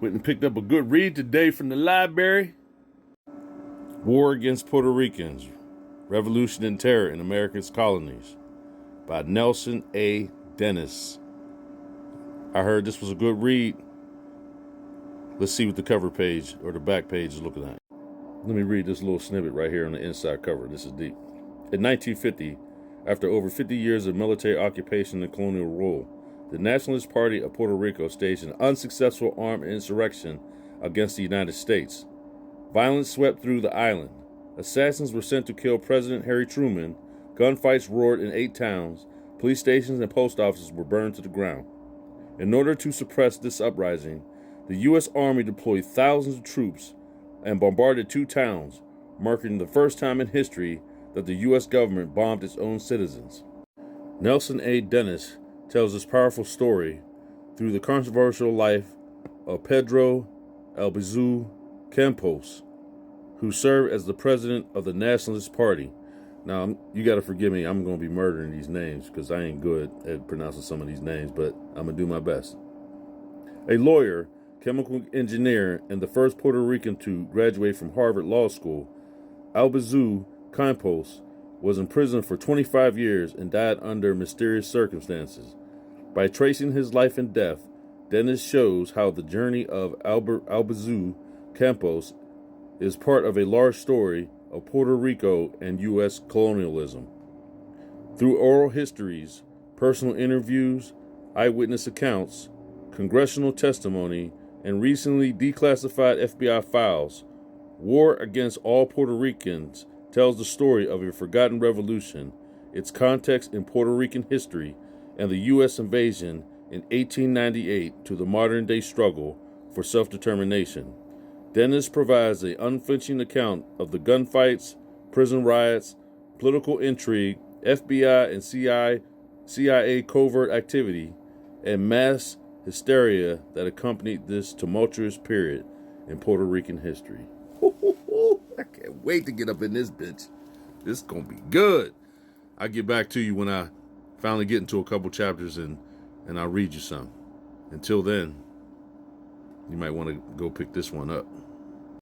Went and picked up a good read today from the library. War Against Puerto Ricans, Revolution and Terror in America's Colonies by Nelson A. Dennis. I heard this was a good read. Let's see what the cover page or the back page is looking at. Let me read this little snippet right here on the inside cover. This is deep. In 1950, after over 50 years of military occupation and colonial rule, the Nationalist Party of Puerto Rico staged an unsuccessful armed insurrection against the United States. Violence swept through the island. Assassins were sent to kill President Harry Truman. Gunfights roared in 8 towns. Police stations and post offices were burned to the ground. In order to suppress this uprising, the U.S. Army deployed thousands of troops and bombarded 2 towns, marking the first time in history that the U.S. government bombed its own citizens. Nelson A. Dennis tells this powerful story through the controversial life of Pedro Albizu Campos, who served as the president of the Nationalist Party. Now, you got to forgive me, I'm going to be murdering these names because I ain't good at pronouncing some of these names, but I'm going to do my best. A lawyer, chemical engineer, and the first Puerto Rican to graduate from Harvard Law School, Albizu Campos was imprisoned for 25 years and died under mysterious circumstances. By tracing his life and death, Dennis shows how the journey of Albizu Campos is part of a large story of Puerto Rico and U.S. colonialism. Through oral histories, personal interviews, eyewitness accounts, congressional testimony, and recently declassified FBI files, War Against All Puerto Ricans tells the story of a forgotten revolution, its context in Puerto Rican history, and the U.S. invasion in 1898 to the modern-day struggle for self-determination. Dennis provides an unflinching account of the gunfights, prison riots, political intrigue, FBI and CIA covert activity, and mass hysteria that accompanied this tumultuous period in Puerto Rican history. I can't wait to get up in this bitch. This is going to be good. I'll get back to you when I finally get into a couple chapters and I'll read you some. Until then, you might want to go pick this one up.